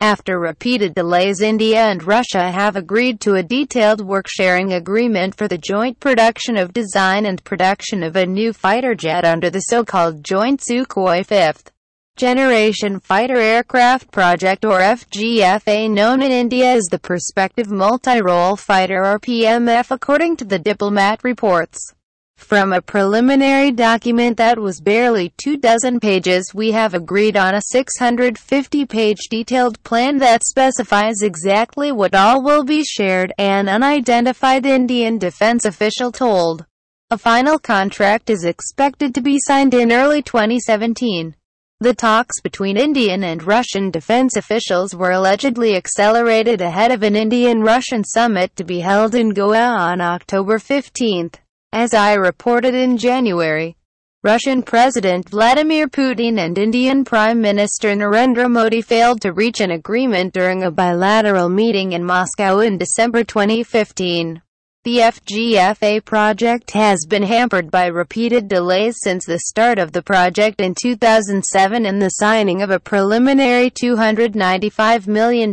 After repeated delays, India and Russia have agreed to a detailed work-sharing agreement for the joint production of design and production of a new fighter jet under the so-called Joint Sukhoi 5th Generation Fighter Aircraft Project, or FGFA, known in India as the Prospective Multi-Role Fighter, or PMF, according to the Diplomat reports. From a preliminary document that was barely 24 pages, we have agreed on a 650-page detailed plan that specifies exactly what all will be shared, an unidentified Indian defense official told. A final contract is expected to be signed in early 2017. The talks between Indian and Russian defense officials were allegedly accelerated ahead of an Indian-Russian summit to be held in Goa on October 15. As I reported in January, Russian President Vladimir Putin and Indian Prime Minister Narendra Modi failed to reach an agreement during a bilateral meeting in Moscow in December 2015. The FGFA project has been hampered by repeated delays since the start of the project in 2007 and the signing of a preliminary $295 million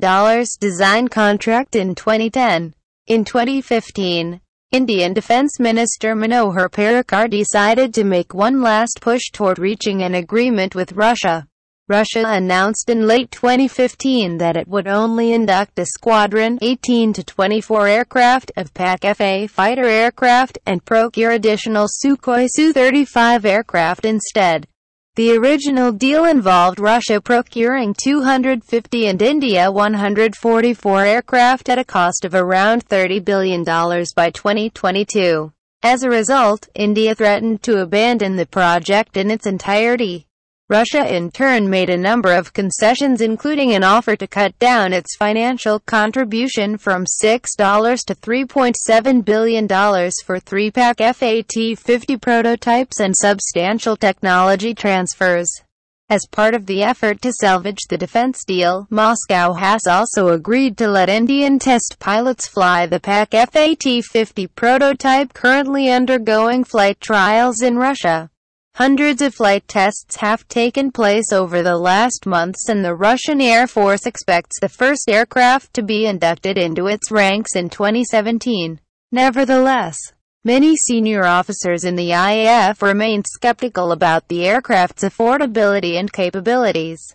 design contract in 2010. In 2015, Indian Defense Minister Manohar Parrikar decided to make one last push toward reaching an agreement with Russia. Russia announced in late 2015 that it would only induct a squadron, 18 to 24 aircraft, of FGFA fighter aircraft, and procure additional Sukhoi Su-35 aircraft instead. The original deal involved Russia procuring 250 and India 144 aircraft at a cost of around $30 billion by 2022. As a result, India threatened to abandon the project in its entirety. Russia in turn made a number of concessions, including an offer to cut down its financial contribution from $6 to $3.7 billion for 3 FGFA T-50 prototypes and substantial technology transfers. As part of the effort to salvage the defense deal, Moscow has also agreed to let Indian test pilots fly the FGFA T-50 prototype, currently undergoing flight trials in Russia. Hundreds of flight tests have taken place over the last months, and the Russian Air Force expects the first aircraft to be inducted into its ranks in 2017. Nevertheless, many senior officers in the IAF remain skeptical about the aircraft's affordability and capabilities.